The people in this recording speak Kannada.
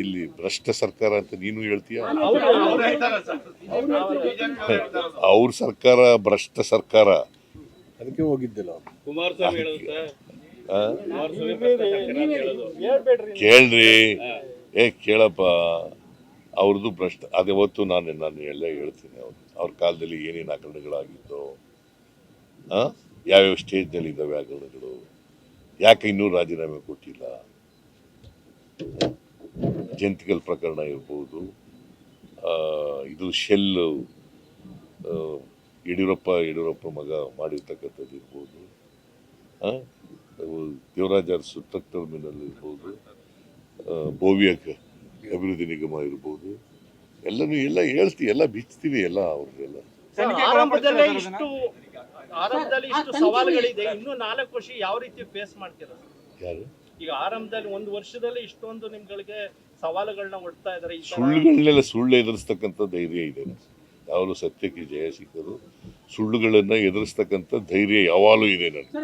ಇಲ್ಲಿ ಭ್ರಷ್ಟ ಸರ್ಕಾರ ಅಂತ ನೀನು ಹೇಳ್ತೀಯ. ಅವ್ರ ಸರ್ಕಾರ ಭ್ರಷ್ಟ ಸರ್ಕಾರ. ಅದಕ್ಕೆ ಹೋಗಿದ್ದಿಲ್ಲ ಕೇಳ್ರಿ. ಕೇಳಪ್ಪ, ಅವ್ರದ್ದು ಭ್ರಷ್ಟ. ಅದೇವತ್ತು ನಾನು ಎಲ್ಲ ಹೇಳ್ತೀನಿ. ಅವ್ರ ಕಾಲದಲ್ಲಿ ಏನೇನು ಹಗರಣಗಳಾಗಿತ್ತು, ಯಾವ್ಯಾವ ಸ್ಟೇಜ್ನಲ್ಲಿ ಇದ್ದಾವೆ ಹಗರಣಗಳು, ಯಾಕೆ ಇನ್ನೂ ರಾಜೀನಾಮೆ ಕೊಟ್ಟಿಲ್ಲ, ಜಂತಿಕಲ್ ಪ್ರಕರಣ ಇರ್ಬೋದು, ಇದು ಶೆಲ್ ಯಡಿಯೂರಪ್ಪ ಮಗ ಮಾಡಿರ್ತಕ್ಕಂಥದ್ದು ಇರ್ಬೋದು, ದೇವರಾಜ ಅರಸು ಟ್ರಕ್ ಟರ್ಮಿನಲ್ ಇರ್ಬೋದು, ಬೋವಿಯಕ್ ಅಭಿವೃದ್ಧಿ ನಿಗಮ ಇರ್ಬೋದು, ಎಲ್ಲ ಹೇಳ್ತೀವಿ, ಎಲ್ಲ ಬಿಚ್ತೀವಿ ಎಲ್ಲ ಅವ್ರಿಗೆಲ್ಲ. ಆರಂಭದಲ್ಲಿ ಇಷ್ಟು ಸವಾಲುಗಳಿದೆ, ಇನ್ನು 4 ವರ್ಷ ಯಾವ ರೀತಿ ಫೇಸ್ ಮಾಡ್ತೀರಾ? ಯಾರು ಈಗ ಆರಂಭದಲ್ಲಿ 1 ವರ್ಷದಲ್ಲಿ ಇಷ್ಟೊಂದು ನಿಮ್ಗಳಿಗೆ ಸವಾಲುಗಳನ್ನ ಒಡ್ತಾ ಇದಾರೆ. ಸುಳ್ಳುಗಳನ್ನೆಲ್ಲ ಸುಳ್ಳು ಎದುರಿಸ್ತಕ್ಕಂಥ ಧೈರ್ಯ ಇದೆ. ಯಾವಾಗಲೂ ಸತ್ಯಕ್ಕೆ ಜಯ ಸಿಕ್ಕರು, ಸುಳ್ಳುಗಳನ್ನ ಎದುರಿಸ್ತಕ್ಕಂಥ ಧೈರ್ಯ ಯಾವಾಗಲೂ ಇದೆ ನನಗೆ.